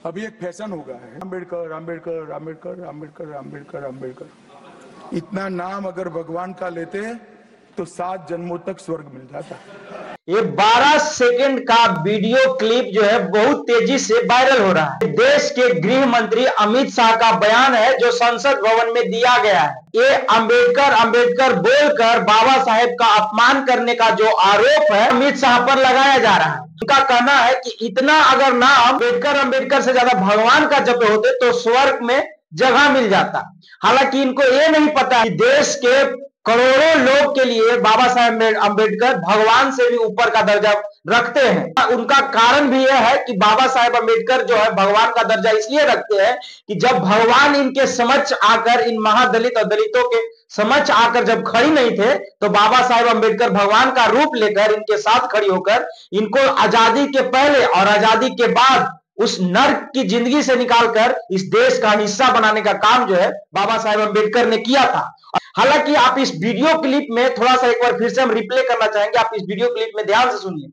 अभी एक फैशन हो गया है, अम्बेडकर अम्बेडकर अम्बेडकर अम्बेडकर अम्बेडकर अम्बेडकर। इतना नाम अगर भगवान का लेते तो 7 जन्मों तक स्वर्ग मिल जाता। ये 12 सेकंड का वीडियो क्लिप जो है बहुत तेजी से वायरल हो रहा है। देश के गृह मंत्री अमित शाह का बयान है जो संसद भवन में दिया गया है। ये अंबेडकर अंबेडकर बोलकर बाबा साहेब का अपमान करने का जो आरोप है अमित शाह पर लगाया जा रहा है। उनका कहना है कि इतना अगर नाम अंबेडकर अंबेडकर से ज्यादा भगवान का जप होते तो स्वर्ग में जगह मिल जाता। हालांकि इनको ये नहीं पता कि देश के करोड़ों लोग के लिए बाबा साहेब अम्बेडकर भगवान से भी ऊपर का दर्जा रखते हैं। उनका कारण भी यह है कि बाबा साहेब अम्बेडकर जो है भगवान का दर्जा इसलिए रखते हैं कि जब भगवान इनके समक्ष आकर, इन महादलित और दलितों के समक्ष आकर जब खड़ी नहीं थे तो बाबा साहेब अम्बेडकर भगवान का रूप लेकर इनके साथ खड़ी होकर इनको आजादी के पहले और आजादी के बाद उस नर्क की जिंदगी से निकालकर इस देश का हिस्सा बनाने का काम जो है बाबा साहेब अम्बेडकर ने किया था। हालांकि आप इस वीडियो क्लिप में थोड़ा सा एक बार फिर से हम रिप्ले करना चाहेंगे, आप इस वीडियो क्लिप में ध्यान से सुनिए।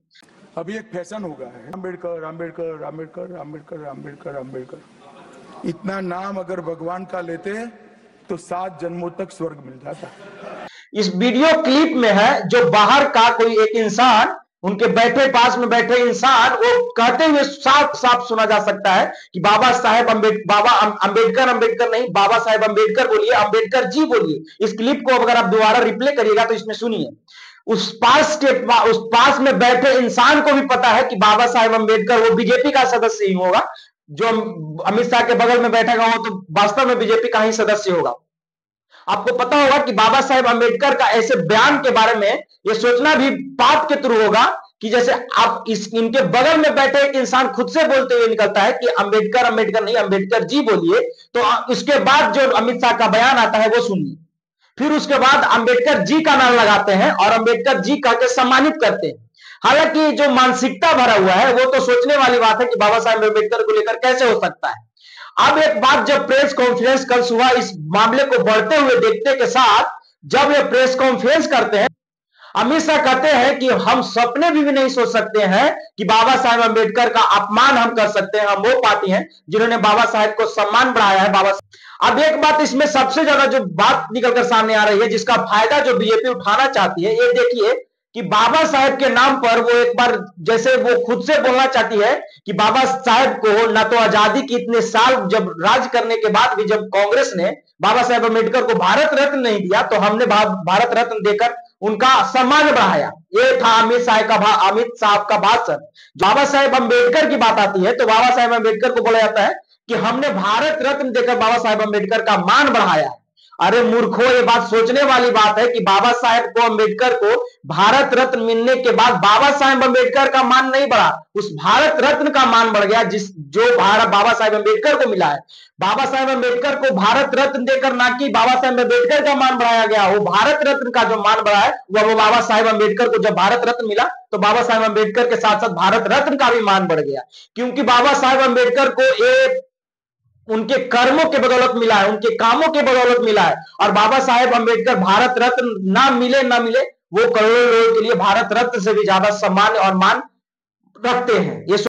अभी एक फैशन हो गया है, अम्बेडकर अम्बेडकर अम्बेडकर अम्बेडकर अम्बेडकर अम्बेडकर। इतना नाम अगर भगवान का लेते तो 7 जन्मों तक स्वर्ग मिल जाता। इस वीडियो क्लिप में है जो बाहर का कोई एक इंसान, उनके पास में बैठे इंसान वो कहते हुए साफ साफ सुना जा सकता है कि बाबा साहेब अम्बेडकर अम्बेडकर नहीं, बाबा साहेब अम्बेडकर बोलिए, अम्बेडकर जी बोलिए। इस क्लिप को अगर आप दोबारा रिप्ले करिएगा तो इसमें सुनिए। उस पास में बैठे इंसान को भी पता है कि बाबा साहेब अम्बेडकर वो बीजेपी का सदस्य ही होगा। जो अमित शाह के बगल में बैठेगा वो तो वास्तव में बीजेपी का ही सदस्य होगा। आपको पता होगा कि बाबा साहेब अम्बेडकर का ऐसे बयान के बारे में यह सोचना भी पाप के तुल्य होगा कि जैसे आप इनके बगल में बैठे एक इंसान खुद से बोलते हुए निकलता है कि अम्बेडकर अम्बेडकर नहीं, अम्बेडकर जी बोलिए। तो उसके बाद जो अमित शाह का बयान आता है वो सुनिए। फिर उसके बाद अम्बेडकर जी का नाम लगाते हैं और अम्बेडकर जी कहकर सम्मानित करते हैं। हालांकि जो मानसिकता भरा हुआ है वो तो सोचने वाली बात है कि बाबा साहेब अम्बेडकर को लेकर कैसे हो सकता है। अब एक बात, जब प्रेस कॉन्फ्रेंस कल सुबह इस मामले को बढ़ते हुए देखते के साथ जब ये प्रेस कॉन्फ्रेंस करते हैं, अमित शाह कहते हैं कि हम सपने भी नहीं सोच सकते हैं कि बाबा साहेब अम्बेडकर का अपमान हम कर सकते हैं। हम वो पार्टी हैं जिन्होंने बाबा साहेब को सम्मान बढ़ाया है। अब एक बात इसमें सबसे ज्यादा जो बात निकलकर सामने आ रही है, जिसका फायदा जो बीजेपी उठाना चाहती है, ये देखिए कि बाबा साहेब के नाम पर वो एक बार जैसे वो खुद से बोलना चाहती है कि बाबा साहेब को ना तो आजादी की इतने साल जब राज करने के बाद भी जब कांग्रेस ने बाबा साहेब अम्बेडकर को भारत रत्न नहीं दिया तो हमने भारत रत्न देकर उनका सम्मान बढ़ाया। ये था अमित साहब का भाषण। बाबा साहेब अम्बेडकर की बात आती है तो बाबा साहेब अम्बेडकर को बोला जाता है कि हमने भारत रत्न देकर बाबा साहेब अम्बेडकर का मान बढ़ाया। अरे मूर्खों, ये बात सोचने वाली बात है कि बाबा साहेब को अम्बेडकर को भारत रत्न मिलने के बाद बाबा साहेब अम्बेडकर का मान नहीं बढ़ा, उस भारत रत्न का मान बढ़ गया जो बाबा साहेब अम्बेडकर को मिला है। बाबा साहेब अम्बेडकर को भारत रत्न देकर ना कि बाबा साहेब अम्बेडकर का मान बढ़ाया गया। वो भारत रत्न का जो मान बढ़ा है वो बाबा साहेब अम्बेडकर को जब भारत रत्न मिला तो बाबा साहेब अम्बेडकर के साथ साथ भारत रत्न का भी मान बढ़ गया, क्योंकि बाबा साहेब अम्बेडकर को एक उनके कर्मों के बदौलत मिला है, उनके कामों के बदौलत मिला है। और बाबा साहेब अम्बेडकर भारत रत्न ना मिले वो करोड़ों लोगों के लिए भारत रत्न से भी ज्यादा सम्मान और मान रखते हैं। ये